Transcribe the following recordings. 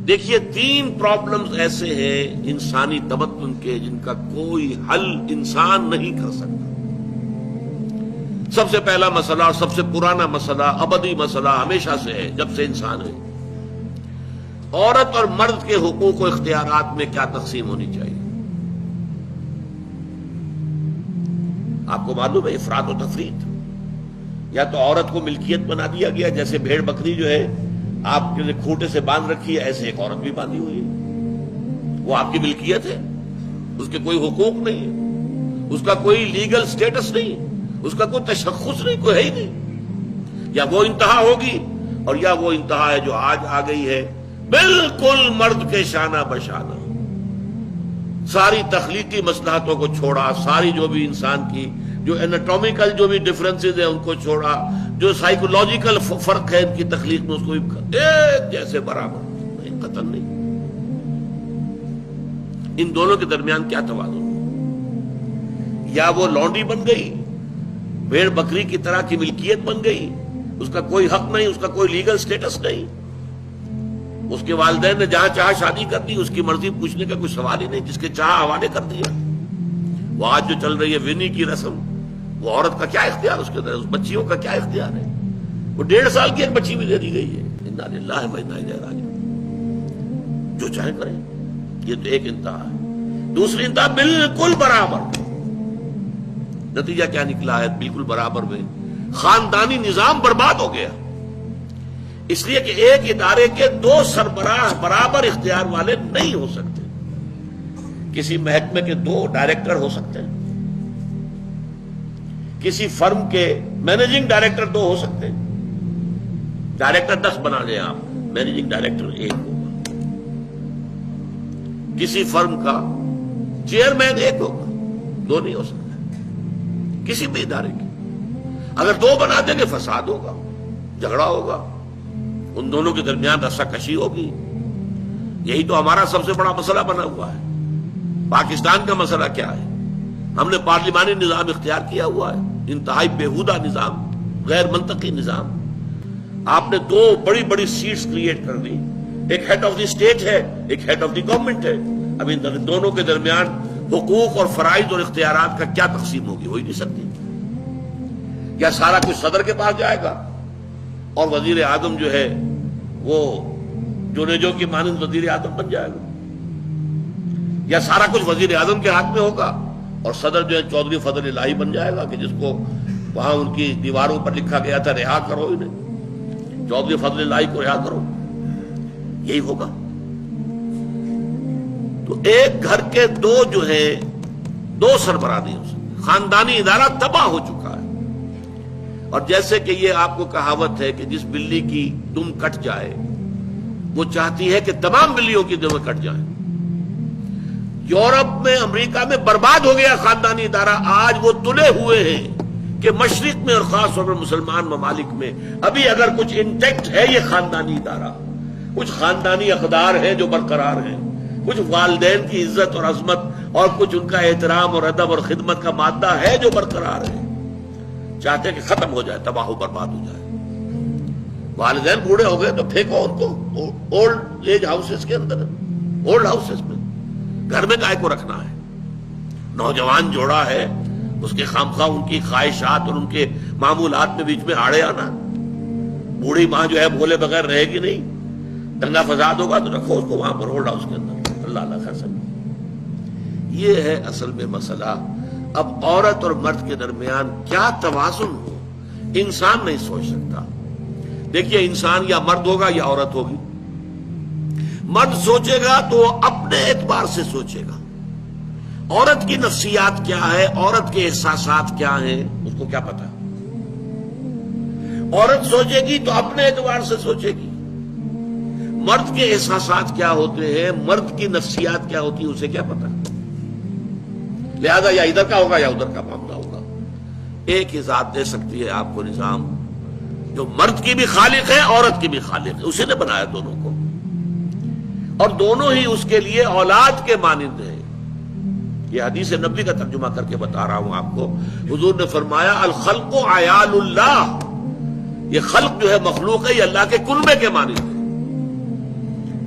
دیکھیے 3 پرابلمز ایسے ہیں انسانی تمدن کے جن کا کوئی حل انسان نہیں کر سکتا۔ سب سے پہلا مسئلہ اور سب سے پرانا مسئلہ، ابدی مسئلہ ہمیشہ سے ہے جب سے انسان ہے، عورت اور مرد کے حقوق و اختیارات میں کیا تقسیم ہونی چاہیے۔ آپ کو معلوم ہے افراط و تفریط، یا تو عورت کو ملکیت بنا دیا گیا، جیسے بھیڑ بکری جو ہے آپ کے کھوٹے سے باندھ رکھی ہے، ایسے ایک عورت بھی باندھی ہوئی ہے، وہ آپ کی ملکیت ہے، اس کے کوئی حقوق نہیں ہے، اس کا کوئی لیگل سٹیٹس نہیں، اس کا کوئی تشخص نہیں، کوئی ہے ہی نہیں۔ یا وہ انتہا ہوگی اور یا وہ انتہا ہے جو آج آ گئی ہے، بالکل مرد کے شانہ بشانہ، ساری تخلیقی مصلحتوں کو چھوڑا، ساری جو بھی انسان کی جو انیٹومیکل جو بھی ڈفرنسز ہیں ان کو چھوڑا، جو سائیکولوجیکل فرق ہے ان کی تخلیق میں، اس کو ایک جیسے برابر، نہیں قطعاً نہیں۔ ان دونوں کے درمیان کیا توازن؟ یا وہ لونڈی بن گئی، بھیڑ بکری کی طرح کی ملکیت بن گئی، اس کا کوئی حق نہیں، اس کا کوئی لیگل سٹیٹس نہیں، اس کے والدین نے جہاں چاہا شادی کر دی، اس کی مرضی پوچھنے کا کوئی سوال ہی نہیں، جس کے چاہا حوالے کر دیا۔ وہ آج جو چل رہی ہے ونی کی رسم، وہ عورت کا کیا اختیار اس کے اندر، اس بچیوں کا کیا اختیار ہے؟ وہ 1.5 سال کی ایک بچی بھی دے دی گئی ہے۔ انا للہ و انا الیہ راجعون، جو چاہے کریں۔ یہ تو ایک انتہا ہے۔ دوسری انتہا بالکل برابر، نتیجہ کیا نکلا ہے؟ بالکل برابر میں خاندانی نظام برباد ہو گیا، اس لیے کہ ایک ادارے کے 2 سربراہ برابر اختیار والے نہیں ہو سکتے۔ کسی محکمے کے 2 ڈائریکٹر ہو سکتے ہیں، کسی فرم کے مینیجنگ ڈائریکٹر 2 ہو سکتے ہیں۔ ڈائریکٹر 10 بنا لیں آپ، مینیجنگ ڈائریکٹر 1 ہوگا۔ کسی فرم کا چیئرمین 1 ہوگا، 2 نہیں ہو سکتا کسی بھی ادارے کی۔ اگر 2 بنا دیں گے فساد ہوگا، جھگڑا ہوگا، ان دونوں کے درمیان رسا کشی ہوگی۔ یہی تو ہمارا سب سے بڑا مسئلہ بنا ہوا ہے۔ پاکستان کا مسئلہ کیا ہے؟ ہم نے پارلیمانی نظام اختیار کیا ہوا ہے، انتہائی بیہودہ نظام، غیر منطقی نظام۔ آپ نے 2 بڑی بڑی سیٹس کریٹ کر دی، ایک ہیڈ آف دی اسٹیٹ ہے، ایک ہیڈ آف دی گورنمنٹ ہے۔ اب ان دونوں کے درمیان حقوق اور فرائض اور اختیارات کا کیا تقسیم ہوگی؟ ہو ہی نہیں سکتی۔ یا سارا کچھ صدر کے پاس جائے گا اور وزیر اعظم جو ہے وہ جونیجو کی مانند وزیر اعظم بن جائے گا، یا سارا کچھ وزیر اعظم کے ہاتھ میں ہوگا اور صدر جو ہے چودھری فضل الہی بن جائے گا، کہ جس کو وہاں ان کی دیواروں پر لکھا گیا تھا رہا کرو انہیں، چودھری فضل الہی کو رہا کرو، یہی ہوگا۔ تو ایک گھر کے 2 جو ہیں 2 سربراہ نہیں ہو سکتے۔ خاندانی ادارہ تباہ ہو چکا ہے۔ اور جیسے کہ یہ آپ کو کہاوت ہے کہ جس بلی کی دم کٹ جائے وہ چاہتی ہے کہ تمام بلیوں کی دمیں کٹ جائیں۔ یورپ میں، امریکہ میں برباد ہو گیا خاندانی ادارہ۔ آج وہ تلے ہوئے ہیں کہ مشرق میں اور خاص طور پر مسلمان ممالک میں ابھی اگر کچھ انٹیکٹ ہے یہ خاندانی ادارہ، کچھ خاندانی اقدار ہیں جو برقرار ہیں، کچھ والدین کی عزت اور عظمت اور کچھ ان کا احترام اور ادب اور خدمت کا مادہ ہے جو برقرار ہے۔ چاہتے ہیں کہ ختم ہو جائے، تباہ و برباد ہو جائے۔ والدین بوڑھے ہو گئے تو پھینکو ان کو اولڈ ایج ہاؤسز کے اندر، اولڈ ہاؤسز میں، گھر میں کائے کو رکھنا ہے؟ نوجوان جوڑا ہے، اس کے خامخواہ ان کی خواہشات اور ان کے معمولات میں بیچ میں آڑے آنا۔ بوڑھی ماں جو ہے بولے بغیر رہے گی نہیں، دنگا فساد ہوگا تو رکھو اس کو وہاں پر اولڈ ہاؤس کے اندر، اللہ اللہ خیر سکے۔ یہ ہے اصل میں مسئلہ۔ اب عورت اور مرد کے درمیان کیا توازن ہو، انسان نہیں سوچ سکتا۔ دیکھیے انسان یا مرد ہوگا یا عورت ہوگی۔ مرد سوچے گا تو وہ اپنے اعتبار سے سوچے گا، عورت کی نفسیات کیا ہے، عورت کے احساسات کیا ہیں، اس کو کیا پتا۔ عورت سوچے گی تو اپنے اعتبار سے سوچے گی، مرد کے احساسات کیا ہوتے ہیں، مرد کی نفسیات کیا ہوتی ہے، اسے کیا پتا۔ لہذا یا ادھر کا ہوگا یا ادھر کا معاملہ ہوگا۔ ایک ہی ذات دے سکتی ہے آپ کو نظام، جو مرد کی بھی خالق ہے عورت کی بھی خالق ہے، اسی نے بنایا دونوں کو، اور دونوں ہی اس کے لیے اولاد کے مانند ہیں۔ یہ حدیث نبوی کا ترجمہ کر کے بتا رہا ہوں آپ کو۔ حضور نے فرمایا الخلق عیال اللہ، یہ خلق جو ہے مخلوق ہے، یہ اللہ کے کنبے کے مانند ہے۔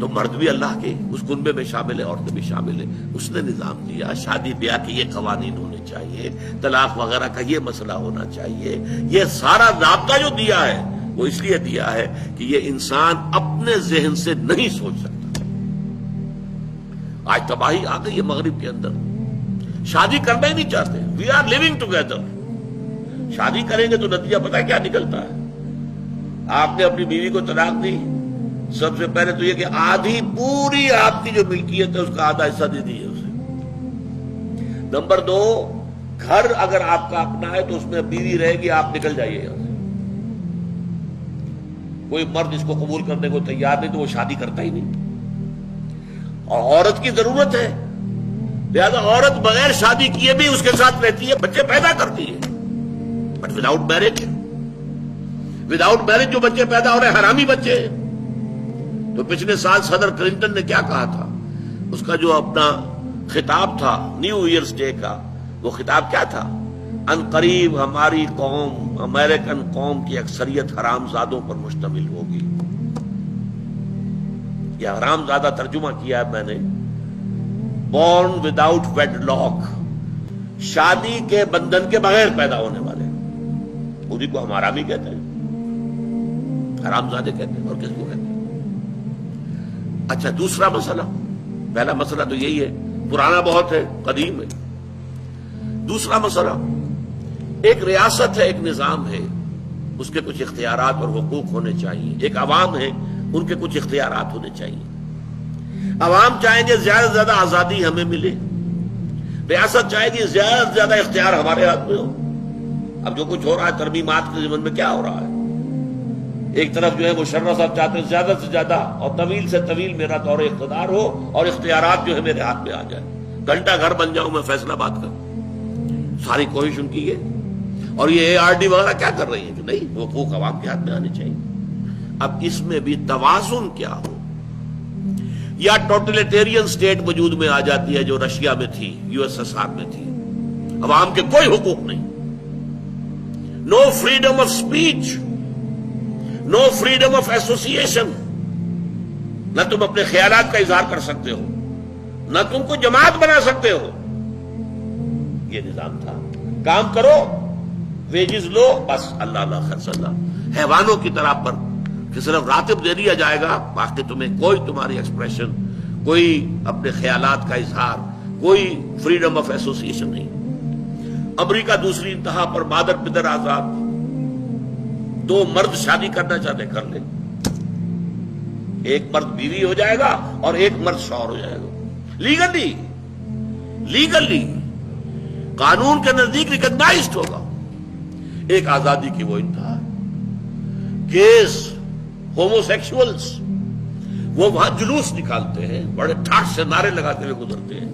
تو مرد بھی اللہ کے اس کنبے میں شامل ہے، عورتیں بھی شامل ہیں. اس نے نظام دیا شادی بیاہ کے یہ قوانین ہونے چاہیے، طلاق وغیرہ کا یہ مسئلہ ہونا چاہیے. یہ سارا ضابطہ جو دیا ہے وہ اس لیے دیا ہے کہ یہ انسان اپنے ذہن سے نہیں سوچ سکتا. آج تباہی آ گئی ہے مغرب کے اندر، شادی کرنا ہی نہیں چاہتے. We are living together. شادی کریں گے تو نتیجہ پتہ ہے کیا نکلتا ہے؟ آپ نے اپنی بیوی کو طلاق دی، سب سے پہلے تو یہ کہ آدھی پوری آپ کی جو ملکیت ہے اس کا آدھا حصہ دے دیجیے اسے. نمبر 2، گھر اگر آپ کا اپنا ہے تو اس میں بیوی رہے گی، آپ نکل جائیے یہاں سے. کوئی مرد اس کو قبول کرنے کو تیار نہیں تو وہ شادی کرتا ہی نہیں. اور عورت کی ضرورت ہے، لہذا عورت بغیر شادی کیے بھی اس کے ساتھ رہتی ہے، بچے پیدا کرتی ہے. بٹ وداؤٹ میرج جو بچے پیدا ہو رہے ہیں حرامی بچے. تو پچھلے سال صدر کلنٹن نے کیا کہا تھا؟ اس کا جو اپنا خطاب تھا نیو ایئرز ڈے کا، وہ خطاب کیا تھا؟ ان قریب ہماری قوم، امریکن قوم کی اکثریت حرام زادوں پر مشتمل ہوگی. یہ حرام زادہ ترجمہ کیا ہے میں نے، بورن وداؤٹ ویڈ لاک، شادی کے بندھن کے بغیر پیدا ہونے والے. اسی کو ہم حرامی کہتے ہیں، حرام زادے کہتے ہیں. اور کس کو کہتے ہیں؟ اچھا، دوسرا مسئلہ، پہلا مسئلہ تو یہی ہے، پرانا بہت ہے، قدیم ہے. دوسرا مسئلہ، ایک ریاست ہے، ایک نظام ہے، اس کے کچھ اختیارات اور حقوق ہونے چاہیے. ایک عوام ہے، ان کے کچھ اختیارات ہونے چاہیے. عوام چاہیں گے زیادہ سے زیادہ آزادی ہمیں ملے، ریاست چاہے گی زیادہ سے زیادہ اختیار ہمارے ہاتھ میں ہو. اب جو کچھ ہو رہا ہے ترمیمات کے ضمن میں کیا ہو رہا ہے؟ ایک طرف جو ہے مشرف صاحب چاہتے ہیں زیادہ سے زیادہ اور طویل سے طویل میرا دور اقتدار ہو اور اختیارات جو ہے میرے ہاتھ میں آ جائے، گھنٹہ گھر بن جاؤں میں فیصلہ بات کروں. ساری کوشش ان کی ہے. اور یہ ARD وغیرہ کیا کر رہی ہے کہ نہیں، حقوق عوام کے ہاتھ میں آنے چاہیے. اب اس میں بھی توازن کیا ہو. یا ٹوٹلیٹیرین سٹیٹ وجود میں آ جاتی ہے جو رشیا میں تھی، USSR میں تھی، عوام کے کوئی حقوق نہیں، no freedom of speech, no freedom of association. نہ تم اپنے خیالات کا اظہار کر سکتے ہو، نہ تم کو جماعت بنا سکتے ہو. یہ نظام تھا. کام کرو، ویجز لو، بس اللہ اللہ خرچ اللہ، حیوانوں کی طرح پر کہ صرف راتب دے دیا جائے گا، باقی تمہیں کوئی تمہاری ایکسپریشن، کوئی اپنے خیالات کا اظہار، کوئی فریڈم آف ایسوسیشن نہیں. امریکہ دوسری انتہا پر، مادر پدر آزاد. 2 مرد شادی کرنا چاہتے کر لیں، ایک مرد بیوی ہو جائے گا اور ایک مرد شوہر ہو جائے گا. لیگلی قانون کے نزدیک ریکگنائزڈ ہوگا. ایک آزادی کی وہ انتہا ہے. گیز، ہومو سیکشولز، وہ وہاں جلوس نکالتے ہیں، بڑے ٹھاٹ سے نعرے لگاتے ہوئے گزرتے ہیں.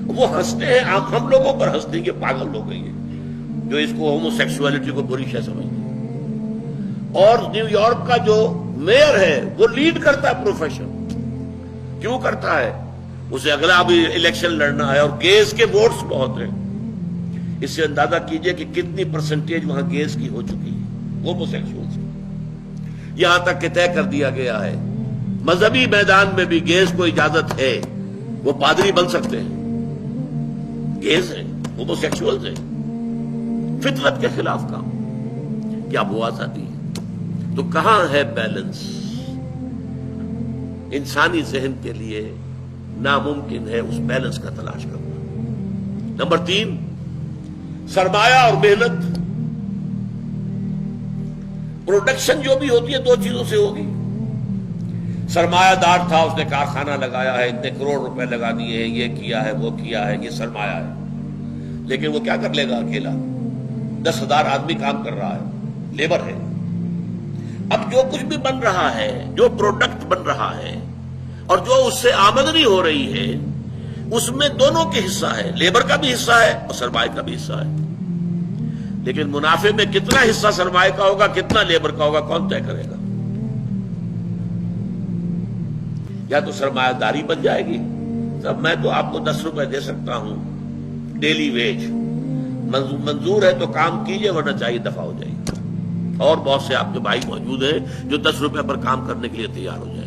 وہ ہنستے ہیں، ہم لوگوں پر ہنستے ہیں کہ پاگل لوگ ہیں یہ جو اس کو ہومو سیکشولیٹی کو بری شے سمجھتے ہیں. اور نیو یارک کا جو میئر ہے وہ لیڈ کرتا ہے پروفیشن. کیوں کرتا ہے؟ اسے اگلا بھی الیکشن لڑنا ہے اور گیز کے ووٹس بہت ہیں. اس سے اندازہ کیجئے کہ کتنی پرسنٹیج وہاں گیز کی ہو چکی ہے، ہومو سیکشولز کی. یہاں تک کہ طے کر دیا گیا ہے مذہبی میدان میں بھی گیز کو اجازت ہے، وہ پادری بن سکتے ہیں. گیز ہے، ہومو سیکشولز ہے، فطرت کے خلاف کام. کیا وہ آزادی ہے؟ تو کہاں ہے بیلنس؟ انسانی ذہن کے لیے ناممکن ہے اس بیلنس کا تلاش کرنا. نمبر 3، سرمایہ اور محنت. پروڈکشن جو بھی ہوتی ہے 2 چیزوں سے ہوگی. سرمایہ دار تھا، اس نے کارخانہ لگایا ہے، اتنے کروڑ روپے لگا دیے ہیں، یہ کیا ہے، وہ کیا ہے، یہ سرمایہ ہے. لیکن وہ کیا کر لے گا اکیلا؟ 10,000 آدمی کام کر رہا ہے، لیبر ہے. اب جو کچھ بھی بن رہا ہے، جو پروڈکٹ بن رہا ہے اور جو اس سے آمدنی ہو رہی ہے، اس میں دونوں کے حصہ ہے، لیبر کا بھی حصہ ہے اور سرمایہ کا بھی حصہ ہے. لیکن منافع میں کتنا حصہ سرمایہ کا ہوگا، کتنا لیبر کا ہوگا، کون طے کرے گا؟ یا تو سرمایہ داری بن جائے گی، تب میں تو آپ کو 10 روپے دے سکتا ہوں ڈیلی ویج، منظور ہے تو کام کیجئے ورنہ چاہیے دفع ہو جائے گی. اور بہت سے آپ کے بھائی موجود ہیں جو 10 روپے پر کام کرنے کے لیے تیار ہو جائیں.